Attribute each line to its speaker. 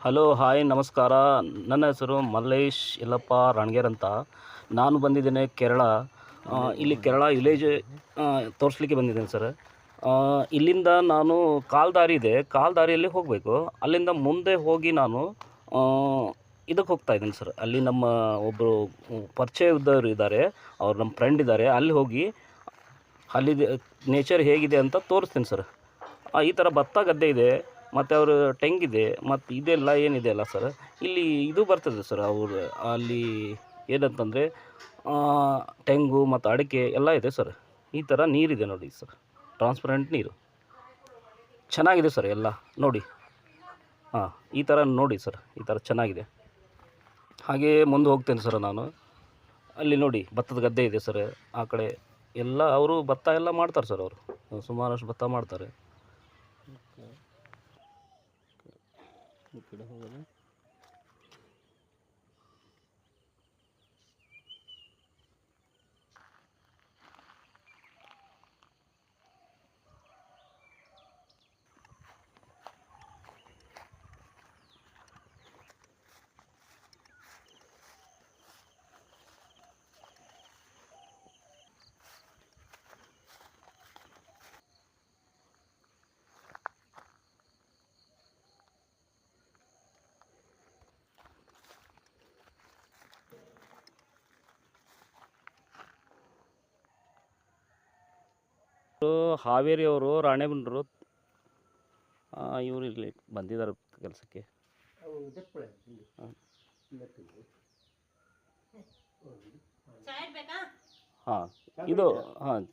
Speaker 1: Hello hi ನಮಸ್ಕಾರ. ನನ್ನ ಹೆಸರು ಮಲ್ಲೇಶ್ ಯಲ್ಲಪ್ಪ ರಾಣ್ಗೇರ್ ಅಂತ. ನಾನು ಬಂದಿದ್ದೇನೆ ಕೇರಳ. ಇಲ್ಲಿ ಕೇರಳ ವಿಲೇಜ್ ತೋರಿಸ್ಲಿಕ್ಕೆ ಬಂದಿದ್ದೇನೆ ಸರ್. ಇಲ್ಲಿಂದ ನಾನು ಕಾಲ್ದಾರಿ ಇದೆ, ಕಾಲ್ದಾರಿಯಲ್ಲಿ ಹೋಗಬೇಕು. ಅಲ್ಲಿಂದ ಮುಂದೆ ಹೋಗಿ ನಾನು ಇದಕ್ಕೆ ಹೋಗ್ತಾ ಇದ್ದೀನಿ ಸರ್. ಅಲ್ಲಿ ನಮ್ಮ ಒಬ್ಬರು ಪರಿಚಯದವರು ಇದ್ದಾರೆ, ಅವ್ರು ನಮ್ಮ ಫ್ರೆಂಡ್ ಇದ್ದಾರೆ. ಅಲ್ಲಿ ಹೋಗಿ ಅಲ್ಲಿ ನೇಚರ್ ಹೇಗಿದೆ ಅಂತ ತೋರಿಸ್ತೀನಿ ಸರ್. ಈ ಥರ ಭತ್ತ ಗದ್ದೆ ಇದೆ, ಮತ್ತು ಅವರು ತೆಂಗಿದೆ, ಮತ್ತು ಇದೆಲ್ಲ ಏನಿದೆ ಅಲ್ಲ ಸರ್, ಇಲ್ಲಿ ಇದು ಬರ್ತದೆ ಸರ್. ಅವರು ಅಲ್ಲಿ ಏನಂತಂದರೆ ತೆಂಗು ಮತ್ತು ಅಡಿಕೆ ಎಲ್ಲ ಇದೆ ಸರ್. ಈ ಥರ ನೀರಿದೆ ನೋಡಿ ಸರ್, ಟ್ರಾನ್ಸ್ಪರೆಂಟ್ ನೀರು ಚೆನ್ನಾಗಿದೆ ಸರ್ ಎಲ್ಲ ನೋಡಿ. ಈ ಥರ ನೋಡಿ ಸರ್, ಈ ಥರ ಚೆನ್ನಾಗಿದೆ. ಹಾಗೇ ಮುಂದೆ ಹೋಗ್ತೇನೆ ಸರ್ ನಾನು. ಅಲ್ಲಿ ನೋಡಿ ಭತ್ತದ ಗದ್ದೆ ಇದೆ ಸರ್. ಆ ಕಡೆ ಎಲ್ಲ ಅವರು ಭತ್ತ ಎಲ್ಲ ಮಾಡ್ತಾರೆ ಸರ್. ಅವರು ಸುಮಾರಷ್ಟು ಭತ್ತ ಮಾಡ್ತಾರೆ. ಈ ಕಡೆ ಹೋಗೋದು ಹಾವೇರಿಯವರು, ರಾಣೆಬೆನ್ನೂರು. ಇವರು ಇಲ್ಲಿ ಬಂದಿದ್ದಾರೆ ಕೆಲಸಕ್ಕೆ. ಹಾಂ ಇದು ಹಾಂ